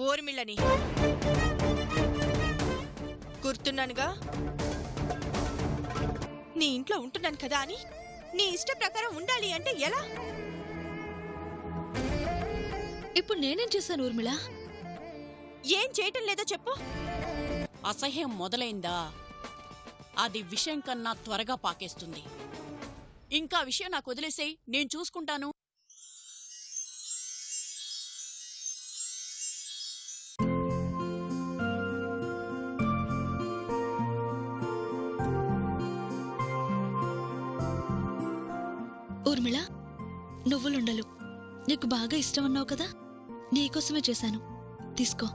ఊర్మిళ్ళని గుర్తున్నానుగా. నీ ఇంట్లో ఉంటున్నాను కదా అని నీ ఇష్ట ప్రకారం ఉండాలి అంటే ఎలా? ఇప్పుడు నేనేం చేశాను ఊర్మిళ? ఏం చేయటం లేదో చెప్పు. అసహ్యం మొదలైందా అది విషయం కన్నా త్వరగా పాకేస్తుంది. ఇంకా విషయం నాకు వదిలేసేయ్, నేను చూసుకుంటాను. ఊర్మిళ, నువ్వులుండలు నీకు బాగా ఇష్టం అన్నావు కదా, నీకోసమే చేశాను, తీసుకో.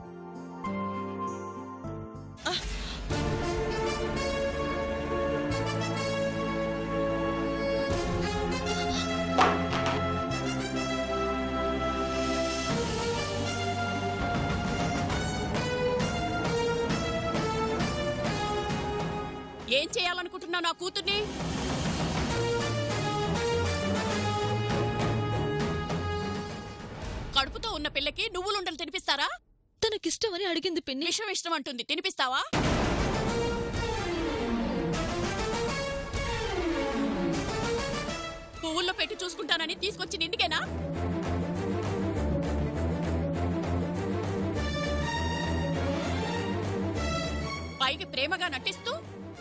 ఏం చేయాలనుకుంటున్నావు నా కూతుర్ని? కడుపుతో ఉన్న పిల్లకి నువ్వులుండలు తినిపిస్తారా? తనకిష్టమని అడిగింది పిన్ని. విషం ఇష్టం అంటుంది, తినిపిస్తావా? పువ్వుల్లో పెట్టి చూసుకుంటానని తీసుకొచ్చి ఇందుకేనా? పైకి ప్రేమగా నటిస్తూ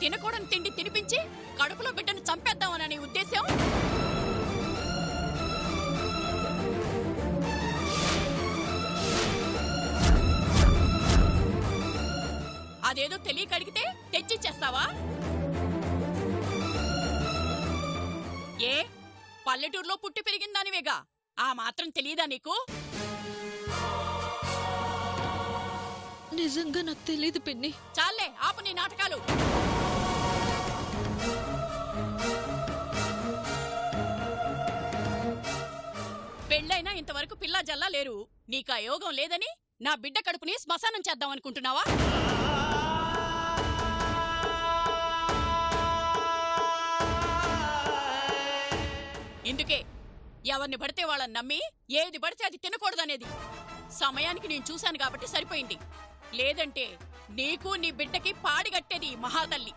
తినకూడని తిండి తినిపించి కడుపులో బిడ్డను చంపేద్దామని ఉద్దేశం? అదేదో తెలియక అడిగితే తెచ్చిచ్చేస్తావా? ఏ పల్లెటూరులో పుట్టి పెరిగిందానివేగా, ఆ మాత్రం తెలియదా నీకు? నిజంగా నాకు తెలియదు పిన్ని. చాలే, ఆపు నీ నాటకాలు. పెళ్ళైనా ఇంతవరకు పిల్లా జల్లా లేరు. నీకా యోగం లేదని నా బిడ్డ కడుపుని శ్మశానం చేద్దామనుకుంటున్నావా? ఇందుకే ఎవరిని పడితే వాళ్ళని నమ్మి ఏది పడితే అది తినకూడదనేది. సమయానికి నేను చూశాను కాబట్టి సరిపోయింది. లేదంటే నీకు నీ బిడ్డకి పాడిగట్టేది మహాతల్లి.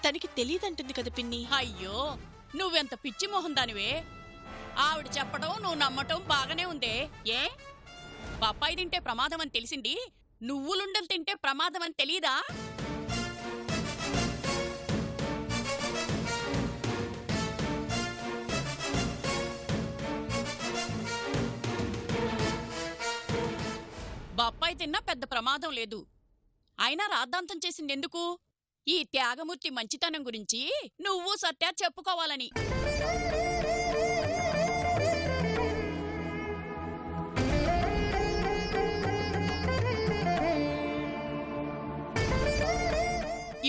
తనకి తెలియదంటుంది కదా పిన్ని. అయ్యో, నువ్వెంత పిచ్చి మొహం దానివే. ఆవిడ చెప్పడం నువ్వు నమ్మటం బాగానే ఉందే. ఏ బొప్పాయి తింటే ప్రమాదం అని తెలిసింది, నువ్వులుండలు తింటే ప్రమాదం అని తెలీదా? బొప్పాయి తిన్నా పెద్ద ప్రమాదం లేదు. అయినా రాద్ధాంతం చేసిందెందుకు? ఈ త్యాగమూర్తి మంచితనం గురించి నువ్వు సత్య చెప్పుకోవాలని.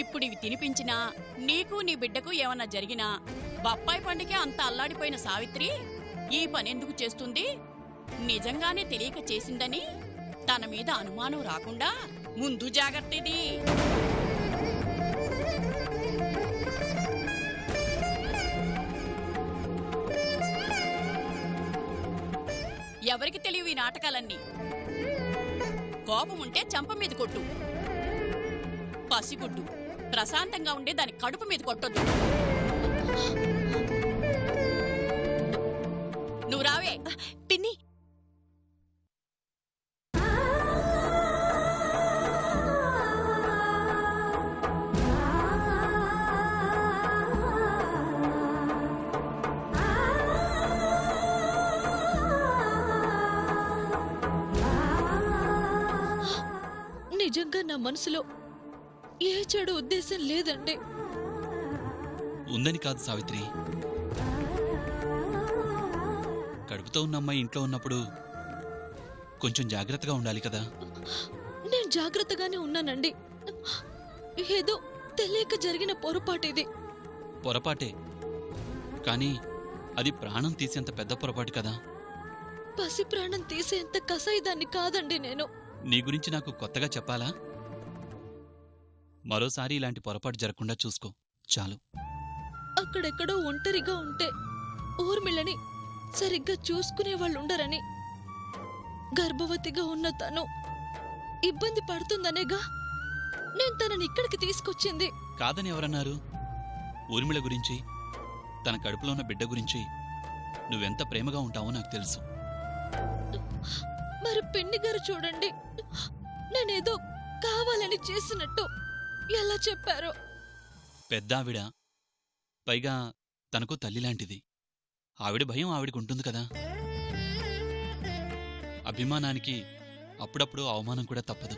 ఇప్పుడివి తినిపించినా నీకు నీ బిడ్డకు ఏమన్నా జరిగినా బొప్పాయి పండుగే అంత అల్లాడిపోయిన సావిత్రి ఈ పనెందుకు చేస్తుంది? నిజంగానే తెలియక చేసిందని తన మీద అనుమానం రాకుండా ముందు జాగ్రత్తది. ఎవరికి తెలియవు ఈ నాటకాలన్నీ. కోపముంటే చంప మీద కొట్టు, పసిగుడ్డు ప్రశాంతంగా ఉండే దాని కడుపు మీద కొట్టొద్దు. నువ్వు రావే పిన్ని. నిజంగా నా మనసులో ఏ చెడు ఉద్దేశం లేదండి. ఉందని కాదు సావిత్రి, కడుపుతో ఉన్న అమ్మాయి ఇంట్లో ఉన్నప్పుడు కొంచెం జాగ్రత్తగా ఉండాలి కదా. నేను జాగ్రత్తగానే ఉన్నానండి. ఏదో తెలియక జరిగిన పొరపాటు ఇది. పొరపాటే, కానీ అది ప్రాణం తీసేంత పెద్ద పొరపాటు కదా. పసి ప్రాణం తీసేంత కసాయిదాన్ని కాదండి నేను. నీ గురించి నాకు కొత్తగా చెప్పాలా? మరోసారి ఇలాంటి పొరపాటు జరగకుండా చూసుకో చాలు. అక్కడెక్కడో ఒంటరిగా ఉంటే ఊర్మిళ్ళని సరిగ్గా చూసుకునే వాళ్ళుండరని గర్భవతిగా ఉన్న తను ఇబ్బంది పడుతుందనేగా నేను తనని ఇక్కడికి తీసుకొచ్చింది. కాదని ఎవరన్నారు? ఊర్మిళ గురించి, తన కడుపులో ఉన్న బిడ్డ గురించి నువ్వెంత ప్రేమగా ఉంటావో నాకు తెలుసు. మరి పిన్ని గారు చూడండి, నేనేదో కావాలని చేసినట్టు ఎలా చెప్పారో. పెద్దావిడ, పైగా తనకు తల్లిలాంటిది. ఆవిడ భయం ఆవిడకుంటుంది కదా. అభిమానానికి అప్పుడప్పుడు అవమానం కూడా తప్పదు.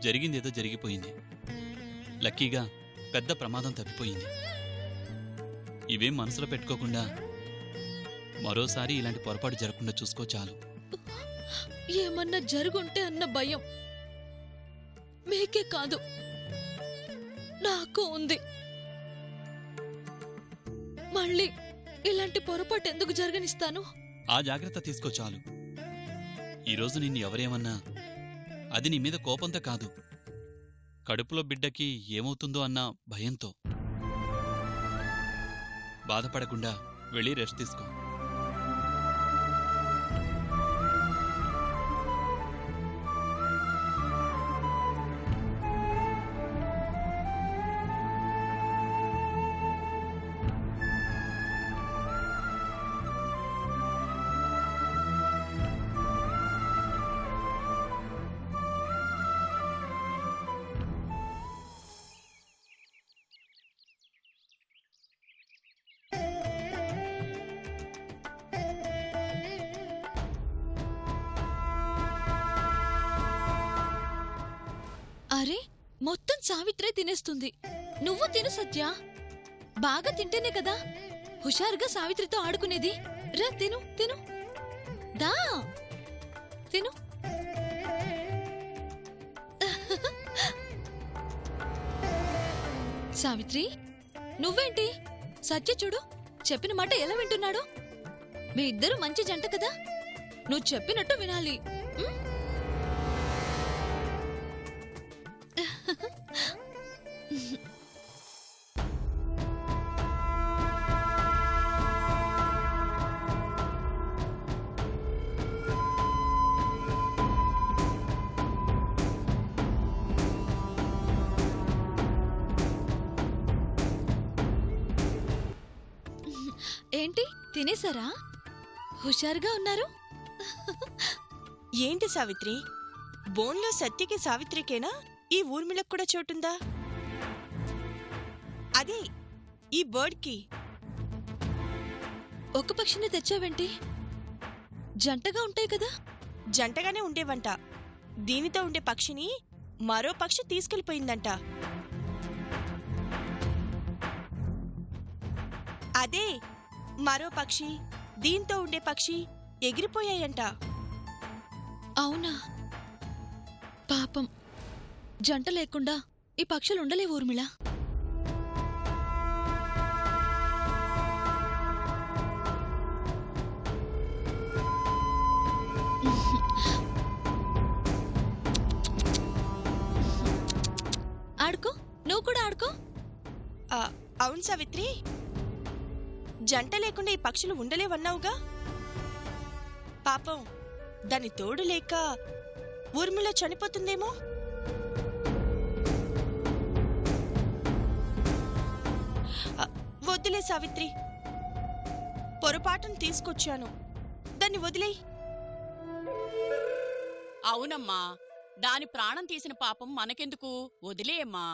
జరిగిందేదో జరిగిపోయింది. లక్కీగా పెద్ద ప్రమాదం తప్పిపోయింది. ఇవేం మనసులో పెట్టుకోకుండా మరోసారి ఇలాంటి పొరపాటు జరగకుండా చూసుకో చాలు. ఏమన్నా జరుగుంటే అన్న భయం మీకే కాదు, నాకు ఉంది. మళ్ళీ ఇలాంటి పొరపాటు ఎందుకు జరగనిస్తాను? ఆ జాగ్రత్త తీసుకో చాలు. ఈరోజు నిన్ను ఎవరేమన్నా అది నీ మీద కోపంతో కాదు, కడుపులో బిడ్డకి ఏమవుతుందో అన్న భయంతో. బాధపడకుండా వెళ్ళి రెస్ట్ తీసుకో. అరే, మొత్తం సావిత్రే తినేస్తుంది. నువ్వు తిను సత్య. బాగా తింటేనే కదా హుషారుగా సావిత్రితో ఆడుకునేది. రా తిను తిను, దా తిను. సావిత్రి, నువ్వేంటి? సత్య చూడు, చెప్పిన మాట ఎలా వింటున్నాడు. మీ ఇద్దరు మంచి జంట కదా, నువ్వు చెప్పినట్టు వినాలి. ఏంటి, తినేసారా? హుషారుగా ఉన్నారు. ఏంటి సావిత్రి, బోన్లో సత్యకి సావిత్రికేనా ఈ ఊర్మిళకు కూడా చోటుందా? అదే ఈ బర్డ్కి. ఒక పక్షిని తెచ్చావేంటి? జంటగా ఉంటాయి కదా. జంటగానే ఉండేవంట. దీనితో ఉండే పక్షిని మరో పక్షి తీసుకెళ్లిపోయిందంట. అదే మరో పక్షి, దీంతో ఉండే పక్షి ఎగిరిపోయాయంట. అవునా? పాపం, జంట లేకుండా ఈ పక్షులు ఉండలేవు ఊర్మిళ. ఆడుకో, నువ్వు కూడా ఆడుకో. అవును సావిత్రి, జంట లేకుండా ఈ పక్షులు ఉండలేవన్నావుగా. పాపం, దాని తోడు లేక ఊర్మిళ చనిపోతుందేమో. వద్దులే సావిత్రి, పొరపాటును తీసుకొచ్చాను, దాన్ని వదిలేయ్. అవునమ్మా, దాని ప్రాణం తీసిన పాపం మనకెందుకు, వదిలేయమ్మా.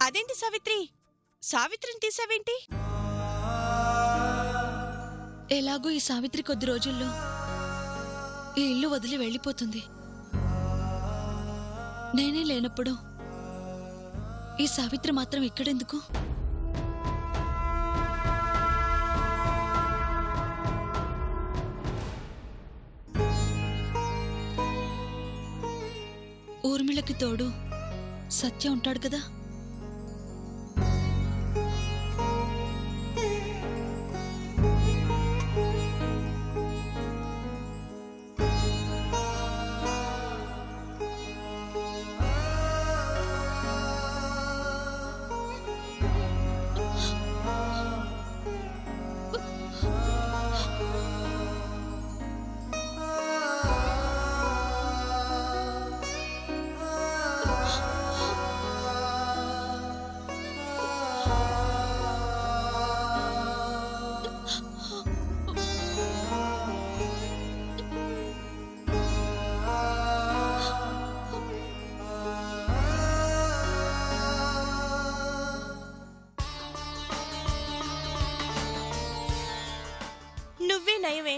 అదేంటి సావిత్రి, సావిత్రిని తీసావేంటి? ఎలాగో ఈ సావిత్రి కొద్ది రోజుల్లో ఈ ఇల్లు వదిలి వెళ్ళిపోతుంది. నేనే లేనప్పుడు ఈ సావిత్రి మాత్రం ఇక్కడెందుకు? ఊర్మిళకి తోడు సత్య ఉంటాడు కదా. నువ్వే నయమే,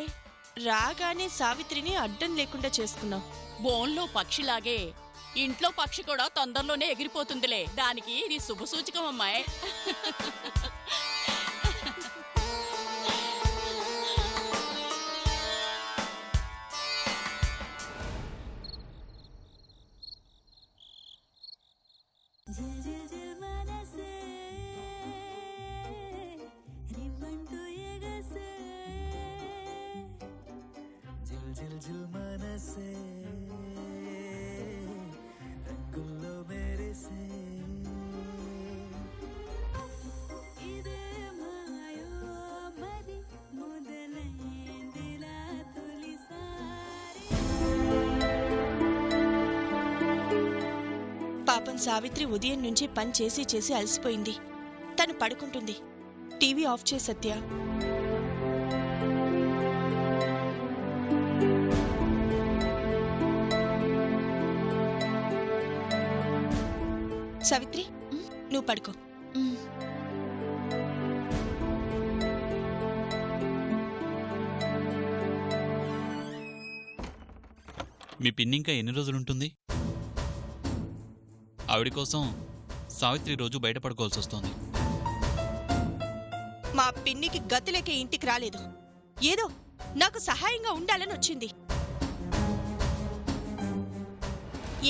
రాగానే సావిత్రిని అడ్డం లేకుండా చేసుకున్నావు. బోన్లో పక్షిలాగే ఇంట్లో పక్షి కూడా తొందరలోనే ఎగిరిపోతుందిలే. దానికి ఇది శుభసూచకం అమ్మాయి. పాపం సావిత్రి ఉదయం నుంచి పని చేసి చేసి అలసిపోయింది. తను పడుకుంటుంది. టీవీ ఆఫ్ చేయి సత్య. సావిత్రి, నువ్వు పడుకో. మీ పిన్ని ఇంకా ఎన్ని రోజులుంటుంది? ఆవిడ కోసం సావిత్రి రోజు బయట పడుకోవాల్సి వస్తోంది. మా పిన్నికి గతిలేక ఇంటికి రాలేదు. ఏదో నాకు సహాయంగా ఉండాలని వచ్చింది.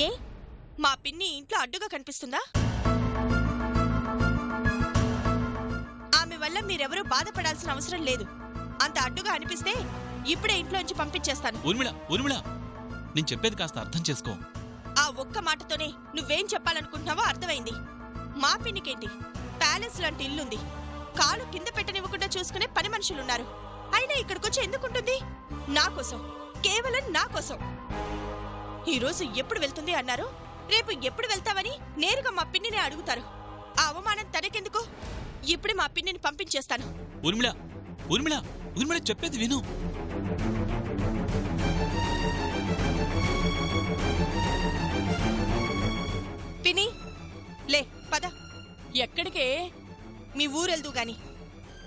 ఏ మా పిన్ని ఇంట్లో అడ్డుగా కనిపిస్తుందా? ఆమె వల్ల మీరెవరూ బాధపడాల్సిన అవసరం లేదు. అంత అడ్డుగా అనిపిస్తే ఇప్పుడే ఇంట్లోంచి పంపించేస్తాను. ఊర్మిళ, ఊర్మిళ, నేను చెప్పేది కాస్త అర్థం చేసుకో. ఆ ఒక్క మాటతోనే నువ్వేం చెప్పాలనుకుంటున్నావో అర్థమైంది. మా పిన్నికేంటి, ప్యాలెస్ లాంటి ఇల్లుంది. కాలు కింద పెట్టనివ్వకుండా చూసుకునే పని మనుషులున్నారు. అయినా ఇక్కడికొచ్చి ఎందుకుంటుంది? నా కోసం, కేవలం నా కోసం. ఈరోజు ఎప్పుడు వెళ్తుంది అన్నారు, రేపు ఎప్పుడు వెళ్తావని నేరుగా మా పిన్నినే అడుగుతారు. ఆ అవమానం తనకెందుకు? ఇప్పుడు మా పిన్నిని పంపించేస్తాను. ఊర్మిళ, ఊర్మిళ, ఊర్మిళ, చెప్పేది విను. పిన్ని, లే పద. ఎక్కడికే? మీ ఊరెళ్దు గాని.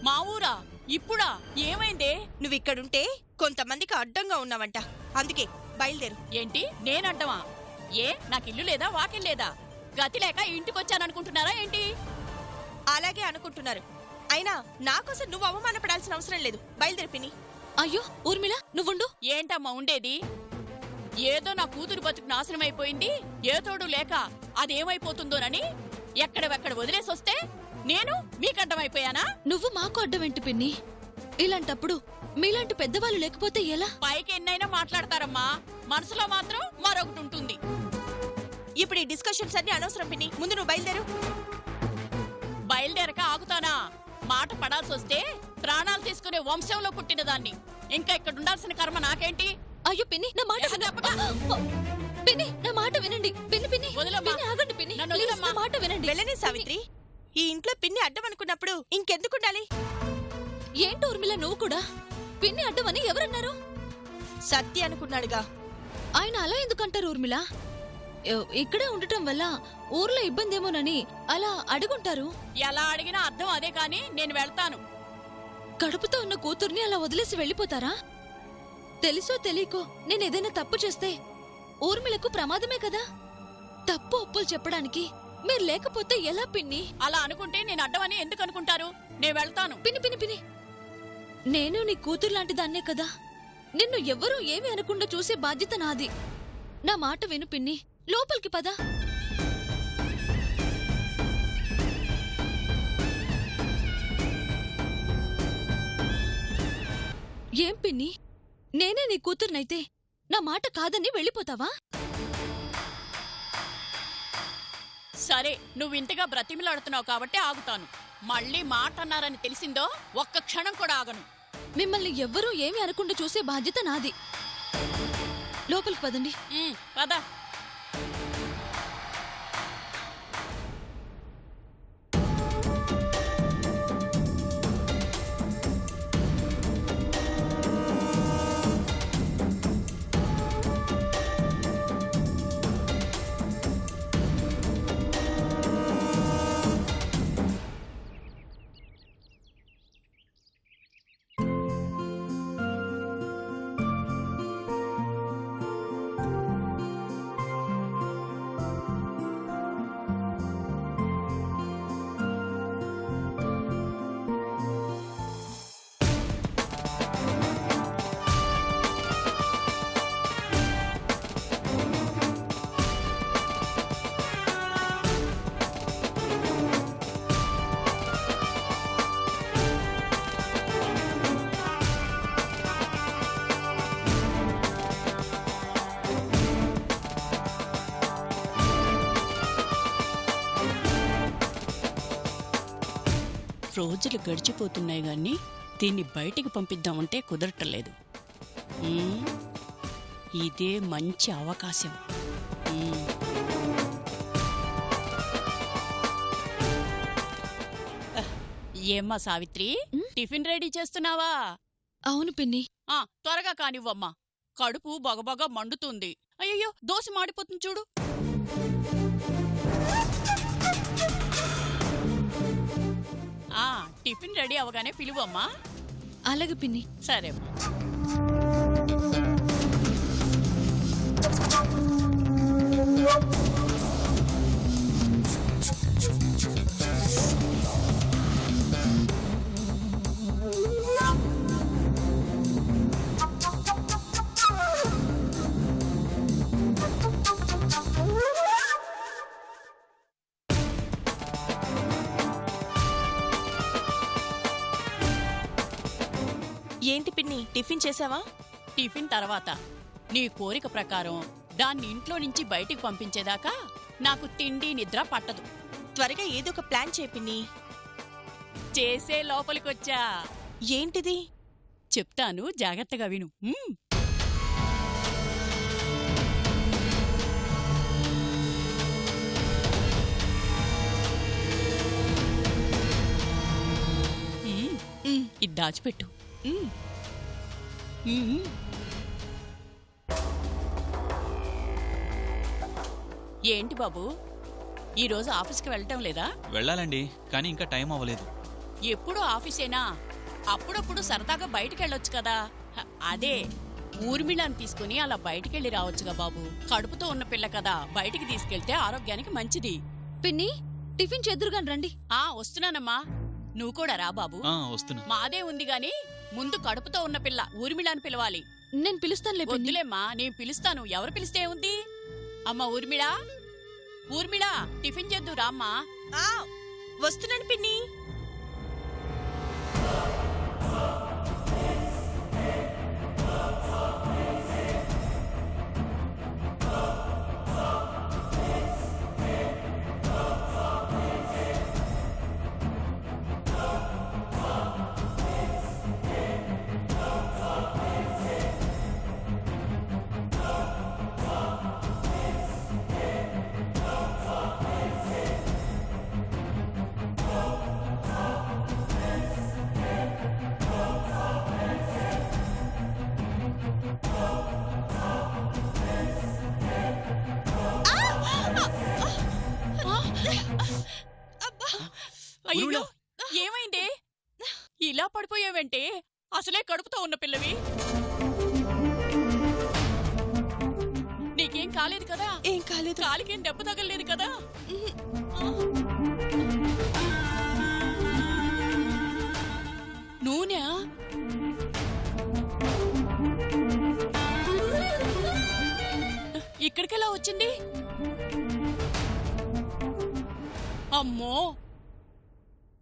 మా ఊరా? ఇప్పుడా? ఏమైందే? నువ్విక్కడుంటే కొంతమందికి అడ్డంగా ఉన్నావంట. అందుకే బయలుదేరు. ఏంటి, నేనడ్డమా? ఏ నాకిల్లు లేదా, వాకిల్లేదా? గతి లేక ఇంటికొచ్చాననుకుంటున్నారా ఏంటి? అలాగే అనుకుంటున్నారు. అయినా నాకోసం నువ్వు అవమానపడాల్సిన అవసరం లేదు. బయలుదేరు పిన్ని. అయ్యో ఊర్మిళ, నువ్వుండు. ఏంటమ్మా ఉండేది? ఏదో నా కూతురు బతుకు నాశనమైపోయింది, ఏ తోడు లేక అదేమైపోతుందోనని ఎక్కడెక్కడ వదిలేసొస్తే నేను మీకడ్డమైపోయానా? నువ్వు మాకు అడ్డమేంటి పిన్ని? ఇలాంటప్పుడు మీలాంటి పెద్దవాళ్ళు లేకపోతే ఎలా? పైకి ఎన్నైనా మాట్లాడతారమ్మా, మనసులో మాత్రం మరొకటి ఉంటుంది. ఇప్పుడు ఈ డిస్కషన్స్ అన్ని అనవసరం పిన్ని. ముందు నువ్వు బయలుదేరు. బయలుదేరక ఆగుతానా? మాట పడాల్సొస్తే ప్రాణాలు తీసుకునే వంశంలో పుట్టిన దాన్ని. ఇంకా ఇక్కడ ఉండాల్సిన కర్మ నాకేంటి? అయ్యో పిన్ని, నా మాట పిన్ని, నా మాట వినండి. పిన్ని పిన్ని వదిలమ్మా. పిన్ని, ఆగండి పిన్ని. నన్ను ప్లీజ్, వదిలమ్మా. నా మాట వినండి. వెళ్ళని సావిత్రి. ఈ ఇంట్లో పిన్ని అడ్డం అనుకున్నప్పుడు ఇంకెందుకుండాలి? ఏంటి ఊర్మిళ నువ్వు కూడా? పిన్ని అడ్డమని ఎవరన్నారు? సత్య అనుకున్నాడుగా. ఆయన అలా ఎందుకంటారు ఊర్మిళ? ఇక్కడే ఉండటం వల్ల ఊర్లో ఇబ్బందేమోనని అలా అడుగుంటారు. ఎలా అడిగినా అర్థం అదే కాని నేను వెళ్తాను. కడుపుతో ఉన్న కూతుర్ని అలా వదిలేసి వెళ్ళిపోతారా? తెలుసో తెలియకో నేనేదైనా తప్పు చేస్తే ఊర్మిళకు ప్రమాదమే కదా. తప్పు ఒప్పులు చెప్పడానికి మీరు లేకపోతే ఎలా పిన్ని? అలా అనుకుంటే నేను అడ్డమని ఎందుకు అనుకుంటారు? నేను వెళ్తాను. పిన్ని పిన్ని పిన్ని, నేను నీ కూతురు లాంటి దాన్నే కదా. నిన్ను ఎవ్వరూ ఏమీ అనకుండా చూసే బాధ్యత నాది. నా మాట విను పిన్ని, లోపలికి పద. ఏం పిన్ని, నేనే నీ కూతుర్నైతే నా మాట కాదని వెళ్ళిపోతావా? సరే, నువ్వు ఇంతగా బ్రతిమిలాడుతున్నావు కాబట్టి ఆగుతాను. మళ్ళీ మాట అన్నారని తెలిసిందో ఒక్క క్షణం కూడా ఆగను. మిమ్మల్ని ఎవ్వరూ ఏమీ అనకుండా చూసే బాధ్యత నాది. లోపలికి పదండి. పద. రోజులు గడిచిపోతున్నాయి గాని దీన్ని బయటికి పంపిద్దామంటే కుదరటలేదు. ఇదే మంచి అవకాశం. ఏమ్మా సావిత్రి, టిఫిన్ రెడీ చేస్తున్నావా? అవును పిన్ని. త్వరగా కానివ్వమ్మా, కడుపు బగబగా మండుతుంది. అయ్యయ్యో, దోశ మాడిపోతుంది చూడు. టిఫిన్ రెడీ అవగానే పిలువమ్మా. అలాగే పిన్ని. సరే. ఏంటి పిన్ని, టిఫిన్ చేసావా? టిఫిన్ తర్వాత నీ కోరిక ప్రకారం దాన్ని ఇంట్లో నుంచి బయటికి పంపించేదాకా నాకు తిండి నిద్ర పట్టదు. త్వరగా ఏదో ఒక ప్లాన్ చేయి పిన్ని. చేసే లోపలికొచ్చా. ఏంటిది? చెప్తాను, జాగ్రత్తగా విను. ఇది దాచిపెట్టు. ఏంటి బాబు, ఈరోజు ఆఫీస్కి వెళ్ళటం లేదా? వెళ్ళాలండి, కానీ ఇంకా టైం అవ్వలేదు. ఎప్పుడు ఆఫీసేనా? అప్పుడప్పుడు సరదాగా బయటికెళ్ళొచ్చు కదా. అదే ఊర్మిళాన్ని తీసుకుని అలా బయటికెళ్ళి రావచ్చుగా బాబు. కడుపుతో ఉన్న పిల్ల కదా, బయటికి తీసుకెళ్తే ఆరోగ్యానికి మంచిది. పిన్ని, టిఫిన్ చెదురుగాని రండి. వస్తున్నానమ్మా, నువ్వు కూడా రా బాబు. వస్తున్నా. మాదే ఉంది గాని ముందు కడుపుతో ఉన్న పిల్ల ఊర్మిళాన్ని పిలవాలి. నేను పిలుస్తానులే. వద్దులేమ్మా, నేను పిలుస్తాను. ఎవరు పిలిస్తే ఉంది? అమ్మా ఊర్మిళా, ఊర్మిళా, టిఫిన్ చేద్దు రామ్మా. వస్తున్నాను పిన్ని. అయ్యో, ఏమైంది? ఇలా పడిపోయావంటే? అసలే కడుపుతో ఉన్న పిల్లవి. నీకేం కాలేదు కదా? ఏం కాలేదు. కాలికేం దెబ్బ తగలేదు కదా? నూనె ఇక్కడికెలా వచ్చింది? అమ్మో,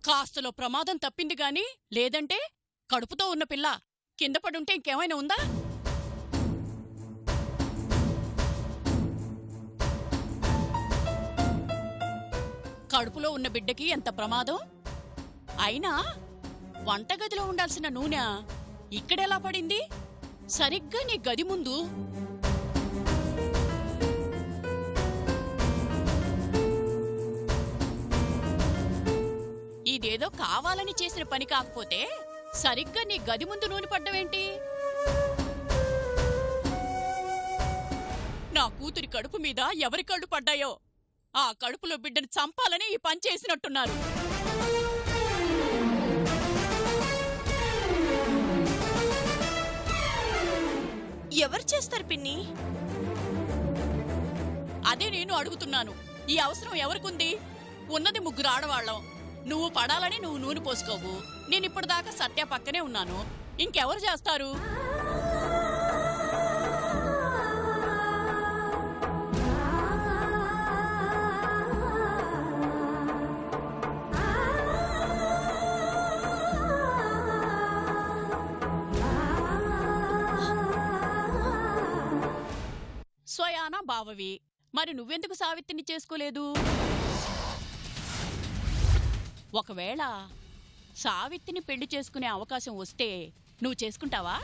కాస్తలో ప్రమాదం తప్పింది గాని లేదంటే కడుపుతో ఉన్న పిల్ల కింద పడుంటే ఇంకేమైనా ఉందా? కడుపులో ఉన్న బిడ్డకి ఎంత ప్రమాదం. అయినా వంటగదిలో ఉండాల్సిన నూనె ఇక్కడెలా పడింది? సరిగ్గా నీ గది ముందు. ఇదేదో కావాలని చేసిన పని కాకపోతే సరిగ్గా నీ గది ముందు నూనె పడ్డవేంటి? నా కూతురి కడుపు మీద ఎవరి కళ్ళు పడ్డాయో ఆ కడుపులో బిడ్డను చంపాలని ఈ పని చేసినట్టున్నారు. ఎవరు చేస్తారు పిన్ని? అదే నేను అడుగుతున్నాను. ఈ అవసరం ఎవరికుంది? ఉన్నది 3 ఆడవాళ్ళం. నువ్వు పడాలని నువ్వు నూనె పోసుకోవు. నేనిప్పటిదాకా సత్య పక్కనే ఉన్నాను. ఇంకెవరు చేస్తారు? స్వయానా బావవి. మరి నువ్వెందుకు సావిత్రిని చేసుకోలేదు? ఒకవేళ సావిత్రిని పెళ్లి చేసుకునే అవకాశం వస్తే నువ్వు చేసుకుంటావా?